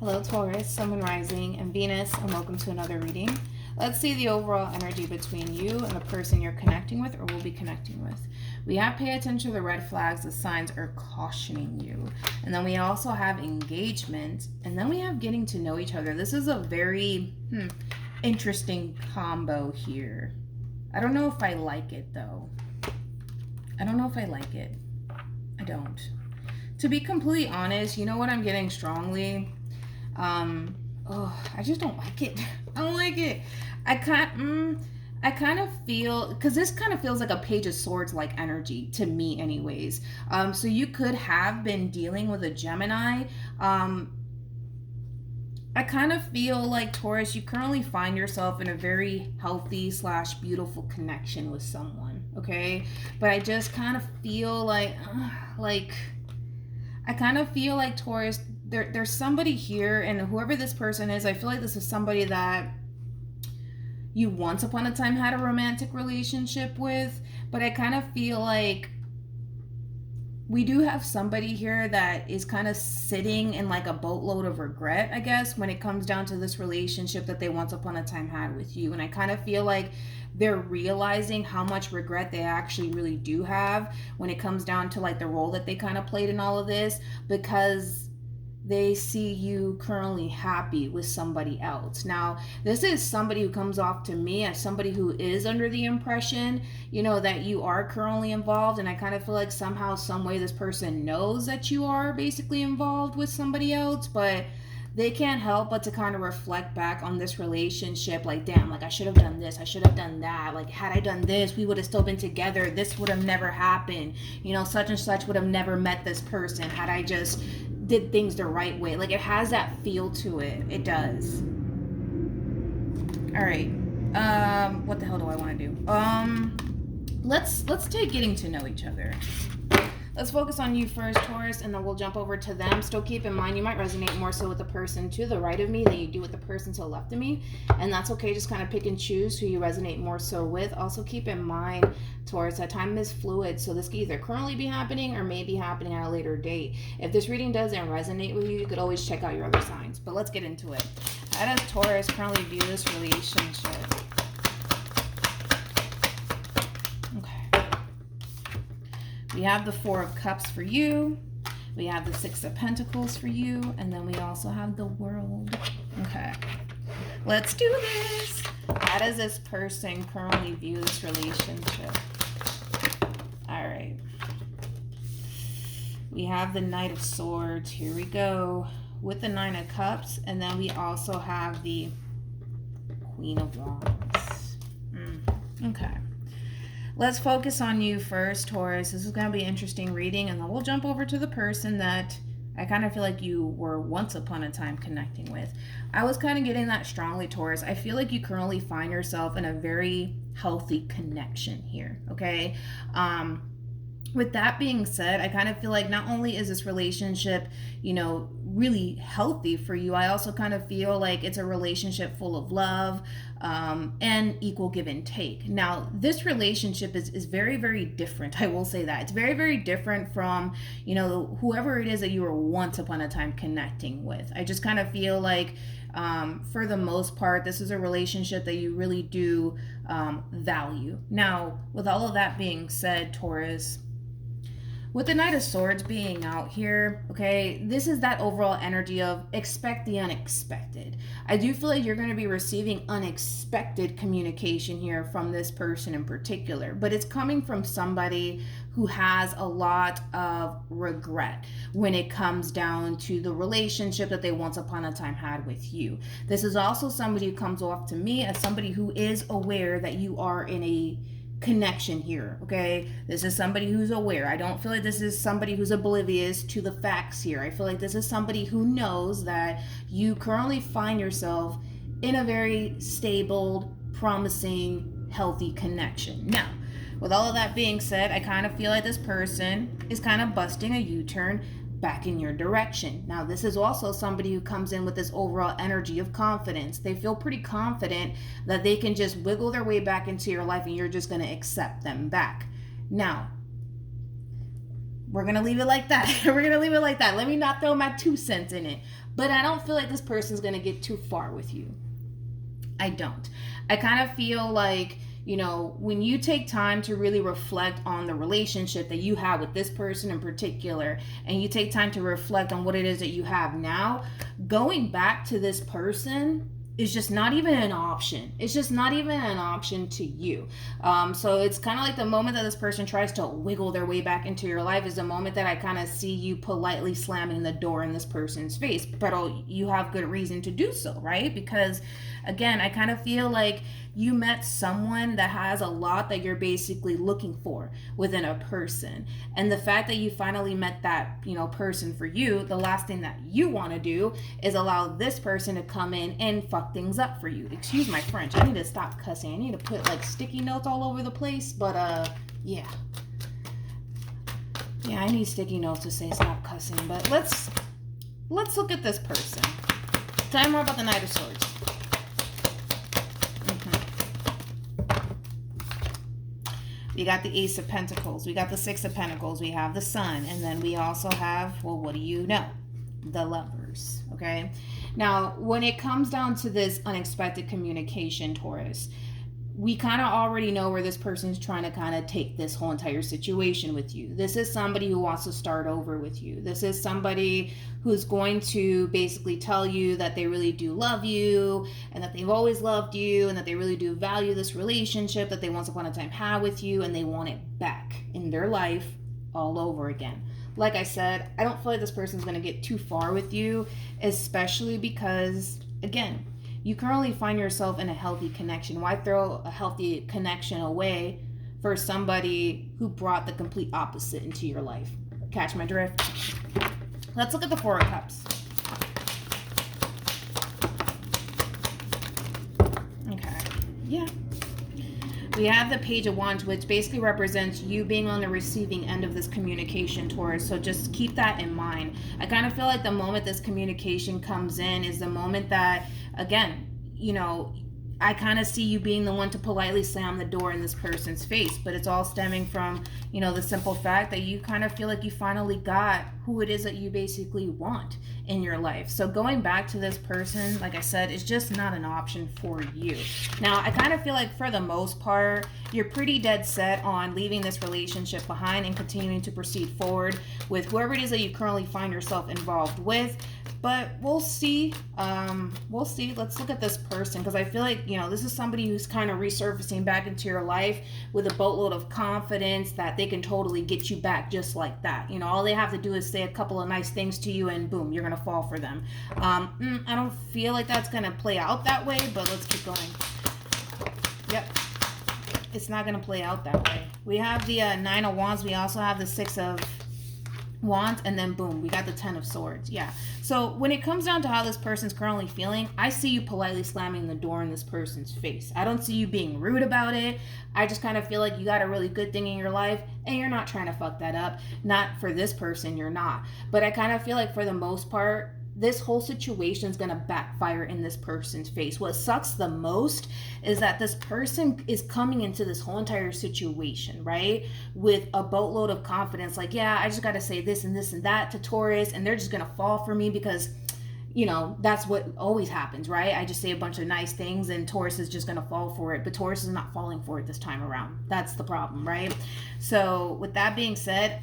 Hello Taurus, Sun, Moon, Rising, and Venus, and welcome to another reading. Let's see the overall energy between you and the person you're connecting with or will be connecting with. We have pay attention to the red flags, the signs are cautioning you. And then we also have engagement, and then we have getting to know each other. This is a very interesting combo here. I don't know if I like it though. I don't know if I like it. I don't. To be completely honest, you know what I'm getting strongly? I just don't like it. I don't like it. I kind of feel, because this kind of feels like a Page of Swords like energy to me anyways. So you could have been dealing with a Gemini. I kind of feel like, Taurus, you currently find yourself in a very healthy / beautiful connection with someone, okay? But I just kind of feel like Taurus, there's somebody here, and whoever this person is, I feel like this is somebody that you once upon a time had a romantic relationship with, but I kind of feel like we do have somebody here that is kind of sitting in like a boatload of regret, I guess, when it comes down to this relationship that they once upon a time had with you. And I kind of feel like they're realizing how much regret they actually really do have when it comes down to like the role that they kind of played in all of this, because they see you currently happy with somebody else. Now, this is somebody who comes off to me as somebody who is under the impression, that you are currently involved. And I kind of feel like somehow, some way, this person knows that you are basically involved with somebody else, but they can't help but to kind of reflect back on this relationship like, damn, like I should have done this, I should have done that, like had I done this, we would have still been together, this would have never happened, such and such would have never met this person had I just did things the right way. Like, it has that feel to it. It does. All right. What the hell do I want to do? Let's take getting to know each other. Let's focus on you first, Taurus, and then we'll jump over to them. Still keep in mind, you might resonate more so with the person to the right of me than you do with the person to the left of me. And that's okay. Just kind of pick and choose who you resonate more so with. Also keep in mind, Taurus, that time is fluid. So this could either currently be happening or may be happening at a later date. If this reading doesn't resonate with you, you could always check out your other signs. But let's get into it. How does Taurus currently view this relationship? We have the Four of Cups for you. We have the Six of Pentacles for you. And then we also have the World. Okay. Let's do this. How does this person currently view this relationship? All right. We have the Knight of Swords. Here we go. With the Nine of Cups. And then we also have the Queen of Wands. Okay. Let's focus on you first, Taurus. This is going to be an interesting reading, and then we'll jump over to the person that I kind of feel like you were once upon a time connecting with. I was kind of getting that strongly, Taurus. I feel like you currently find yourself in a very healthy connection here, okay? With that being said, I kind of feel like not only is this relationship, really healthy for you, I also kind of feel like it's a relationship full of love and equal give and take. Now, this relationship is very, very different. I will say that. It's very, very different from, whoever it is that you were once upon a time connecting with. I just kind of feel like, for the most part, this is a relationship that you really do value. Now, with all of that being said, Taurus, with the Knight of Swords being out here, okay, this is that overall energy of expect the unexpected. I do feel like you're going to be receiving unexpected communication here from this person in particular, but it's coming from somebody who has a lot of regret when it comes down to the relationship that they once upon a time had with you. This is also somebody who comes off to me as somebody who is aware that you are in a connection here, okay? This is somebody who's aware. I don't feel like this is somebody who's oblivious to the facts here. I feel like this is somebody who knows that you currently find yourself in a very stable, promising, healthy connection. Now, with all of that being said, I kind of feel like this person is kind of busting a U-turn back in your direction. Now, this is also somebody who comes in with this overall energy of confidence. They feel pretty confident that they can just wiggle their way back into your life and you're just going to accept them back. Now, We're going to leave it like that. We're going to leave it like that. Let me not throw my 2 cents in it. But I don't feel like this person's going to get too far with you. I don't. I kind of feel like, you know, when you take time to really reflect on the relationship that you have with this person in particular, and you take time to reflect on what it is that you have now, going back to this person is just not even an option. It's just not even an option to you. So it's kind of like the moment that this person tries to wiggle their way back into your life is the moment that I kind of see you politely slamming the door in this person's face. But you have good reason to do so, right? Because again, I kind of feel like you met someone that has a lot that you're basically looking for within a person. And the fact that you finally met that, you know, person for you, the last thing that you want to do is allow this person to come in and fuck things up for you. Excuse my French. I need to stop cussing. I need to put like sticky notes all over the place. But yeah. Yeah, I need sticky notes to say stop cussing. But let's look at this person. Tell me more about the Knight of Swords. We got the Ace of Pentacles. We got the Six of Pentacles. We have the Sun. And then we also have, well, what do you know? The Lovers. Okay. Now, when it comes down to this unexpected communication, Taurus, we kind of already know where this person's trying to kind of take this whole entire situation with you. This is somebody who wants to start over with you. This is somebody who's going to basically tell you that they really do love you and that they've always loved you and that they really do value this relationship that they once upon a time had with you, and they want it back in their life all over again. Like I said, I don't feel like this person's going to get too far with you, especially because, again, you currently find yourself in a healthy connection. Why throw a healthy connection away for somebody who brought the complete opposite into your life? Catch my drift? Let's look at the Four of Cups. Okay. Yeah. We have the Page of Wands, which basically represents you being on the receiving end of this communication, Taurus. So just keep that in mind. I kind of feel like the moment this communication comes in is the moment that, again, you know, I kind of see you being the one to politely slam the door in this person's face, but it's all stemming from, you know, the simple fact that you kind of feel like you finally got who it is that you basically want in your life. So going back to this person, like I said, is just not an option for you. Now, I kind of feel like for the most part, you're pretty dead set on leaving this relationship behind and continuing to proceed forward with whoever it is that you currently find yourself involved with. But we'll see. We'll see. Let's look at this person, because I feel like, you know, this is somebody who's kind of resurfacing back into your life with a boatload of confidence that they can totally get you back just like that. You know, all they have to do is say a couple of nice things to you and boom, you're going to fall for them. I don't feel like that's going to play out that way, but let's keep going. Yep. It's not going to play out that way. We have the Nine of Wands. We also have the Six of Wands, and then boom, we got the Ten of Swords. Yeah. So when it comes down to how this person's currently feeling, I see you politely slamming the door in this person's face. I don't see you being rude about it. I just kind of feel like you got a really good thing in your life and you're not trying to fuck that up. Not for this person, you're not. But I kind of feel like for the most part, this whole situation is going to backfire in this person's face. What sucks the most is that this person is coming into this whole entire situation, right, with a boatload of confidence. Like, yeah, I just got to say this and this and that to Taurus, and they're just going to fall for me because, you know, that's what always happens, right? I just say a bunch of nice things and Taurus is just going to fall for it, but Taurus is not falling for it this time around. That's the problem, right? So with that being said,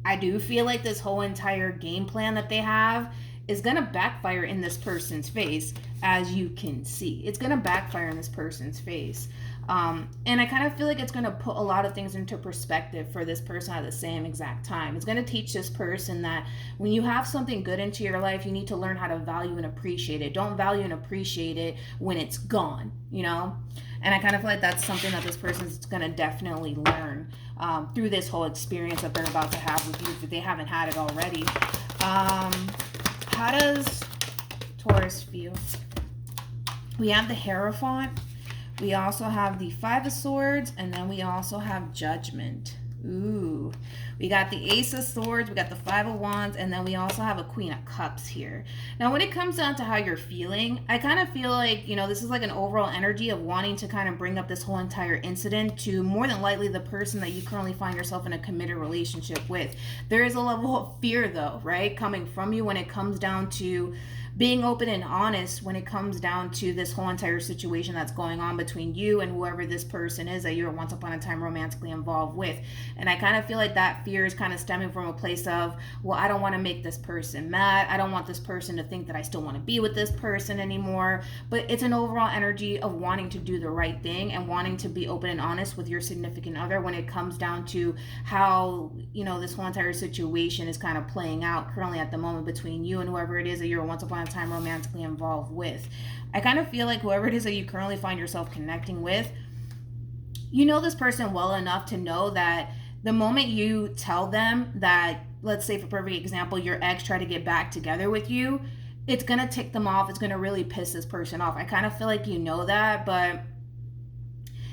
I do feel like this whole entire game plan that they have is going to backfire in this person's face, as you can see. It's going to backfire in this person's face. And I kind of feel like it's going to put a lot of things into perspective for this person at the same exact time. It's going to teach this person that when you have something good into your life, you need to learn how to value and appreciate it. Don't value and appreciate it when it's gone, you know? And I kind of feel like that's something that this person's going to definitely learn through this whole experience that they're about to have with you, if they haven't had it already. How does Taurus feel? We have the Hierophant. We also have the Five of Swords, and then we also have Judgment. Ooh, we got the Ace of Swords, we got the Five of Wands, and then we also have a Queen of Cups here. Now, when it comes down to how you're feeling, I kind of feel like, you know, this is like an overall energy of wanting to kind of bring up this whole entire incident to more than likely the person that you currently find yourself in a committed relationship with. There is a level of fear, though, right, coming from you when it comes down to being open and honest when it comes down to this whole entire situation that's going on between you and whoever this person is that you were once upon a time romantically involved with. And I kind of feel like that fear is kind of stemming from a place of, well, I don't want to make this person mad. I don't want this person to think that I still want to be with this person anymore. But it's an overall energy of wanting to do the right thing and wanting to be open and honest with your significant other when it comes down to how, you know, this whole entire situation is kind of playing out currently at the moment between you and whoever it is that you're once upon a time romantically involved with. I kind of feel like whoever it is that you currently find yourself connecting with, you know this person well enough to know that the moment you tell them that, let's say for perfect example, your ex tried to get back together with you, it's going to tick them off. It's going to really piss this person off. I kind of feel like you know that, but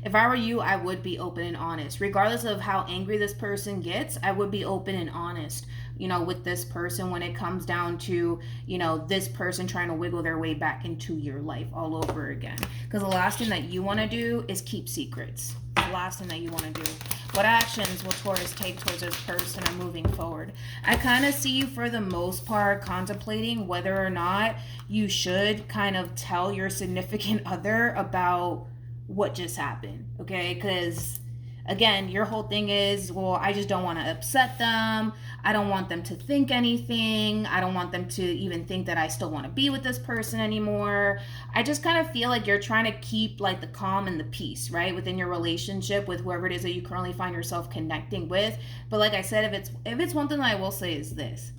if I were you, I would be open and honest. Regardless of how angry this person gets, I would be open and honest, you know, with this person when it comes down to, you know, this person trying to wiggle their way back into your life all over again. Because the last thing that you want to do is keep secrets. The last thing that you want to do. What actions will Taurus take towards this person and moving forward? I kind of see you for the most part contemplating whether or not you should kind of tell your significant other about what just happened, okay? Because again, your whole thing is, well, I just don't want to upset them. I don't want them to think anything. I don't want them to even think that I still want to be with this person anymore. I just kind of feel like you're trying to keep like the calm and the peace, right, within your relationship with whoever it is that you currently find yourself connecting with. But like I said, if it's one thing that I will say is this: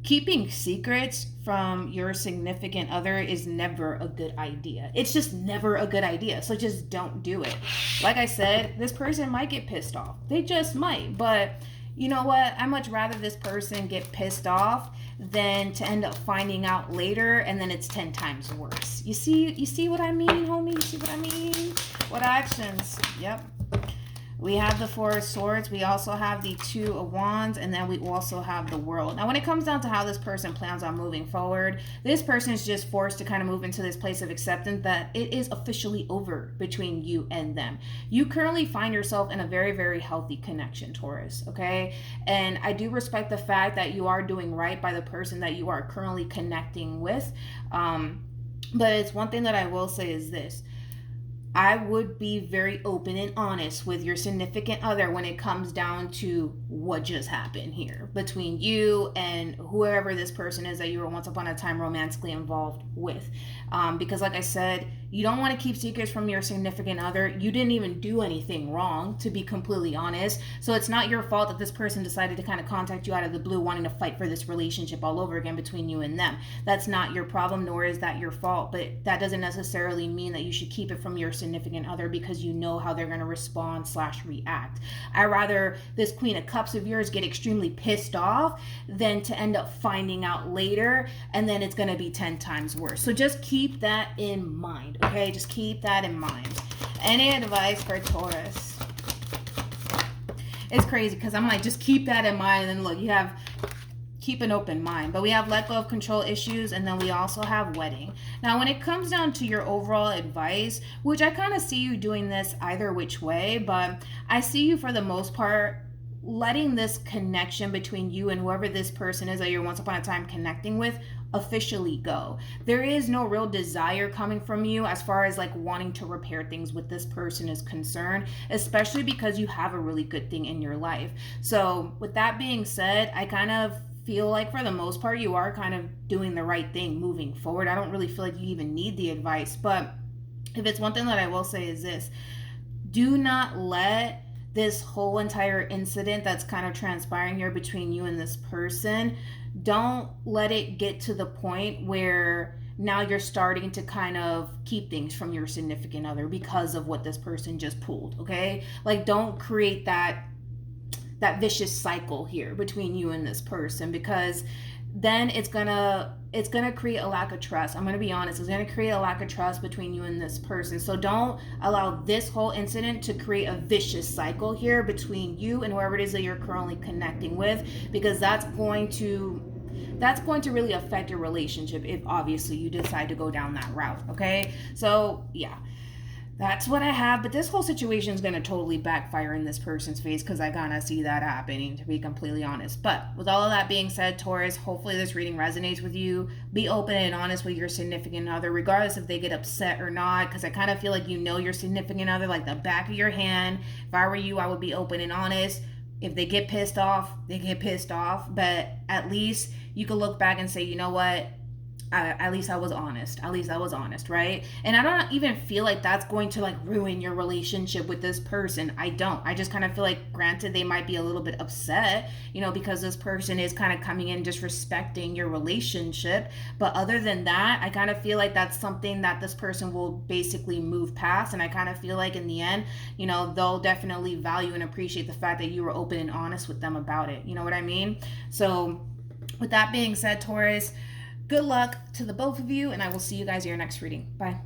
keeping secrets from your significant other is never a good idea. It's just never a good idea. So just don't do it. Like I said, this person might get pissed off. They just might. But you know what? I'd much rather this person get pissed off than to end up finding out later and then it's 10 times worse. You see what I mean, homie? You see what I mean? What actions? Yep. We have the Four of Swords. We also have the Two of Wands. And then we also have the World. Now, when it comes down to how this person plans on moving forward, this person is just forced to kind of move into this place of acceptance that it is officially over between you and them. You currently find yourself in a very, very healthy connection, Taurus, okay? And I do respect the fact that you are doing right by the person that you are currently connecting with. But it's one thing that I will say is this: I would be very open and honest with your significant other when it comes down to what just happened here between you and whoever this person is that you were once upon a time romantically involved with. Because like I said, you don't want to keep secrets from your significant other. You didn't even do anything wrong, to be completely honest. So it's not your fault that this person decided to kind of contact you out of the blue wanting to fight for this relationship all over again between you and them. That's not your problem, nor is that your fault. But that doesn't necessarily mean that you should keep it from your significant other because you know how they're going to respond/react. I'd rather this Queen of Cups of yours get extremely pissed off than to end up finding out later and then it's going to be 10 times worse. So just keep that in mind, okay? Just keep that in mind. Any advice for Taurus? It's crazy because I'm like, just keep that in mind. And then look, you have keep an open mind. But we have let go of control issues, and then we also have wedding. Now, when it comes down to your overall advice, which I kind of see you doing this either which way, but I see you for the most part letting this connection between you and whoever this person is that you're once upon a time connecting with officially go. There is no real desire coming from you as far as like wanting to repair things with this person is concerned, especially because you have a really good thing in your life. So with that being said, I kind of feel like for the most part you are kind of doing the right thing moving forward. I don't really feel like you even need the advice, but if it's one thing that I will say is this: do not let this whole entire incident that's kind of transpiring here between you and this person, don't let it get to the point where now you're starting to kind of keep things from your significant other because of what this person just pulled, okay? Like, don't create that vicious cycle here between you and this person, because then it's gonna create a lack of trust. I'm gonna be honest, it's gonna create a lack of trust between you and this person. So don't allow this whole incident to create a vicious cycle here between you and whoever it is that you're currently connecting with, because that's going to really affect your relationship if obviously you decide to go down that route. Okay, so yeah, that's what I have. But this whole situation is going to totally backfire in this person's face, because I kind of see that happening, to be completely honest. But with all of that being said, Taurus, hopefully this reading resonates with you. Be open and honest with your significant other, regardless if they get upset or not, because I kind of feel like you know your significant other like the back of your hand. If I were you, I would be open and honest. If they get pissed off, they get pissed off. But at least you can look back and say, you know what? At least I was honest. At least I was honest, right? And I don't even feel like that's going to like ruin your relationship with this person. I don't. I just kind of feel like, granted, they might be a little bit upset, you know, because this person is kind of coming in disrespecting your relationship. But other than that, I kind of feel like that's something that this person will basically move past. And I kind of feel like in the end, you know, they'll definitely value and appreciate the fact that you were open and honest with them about it. You know what I mean? So with that being said, Taurus, good luck to the both of you, and I will see you guys in your next reading. Bye.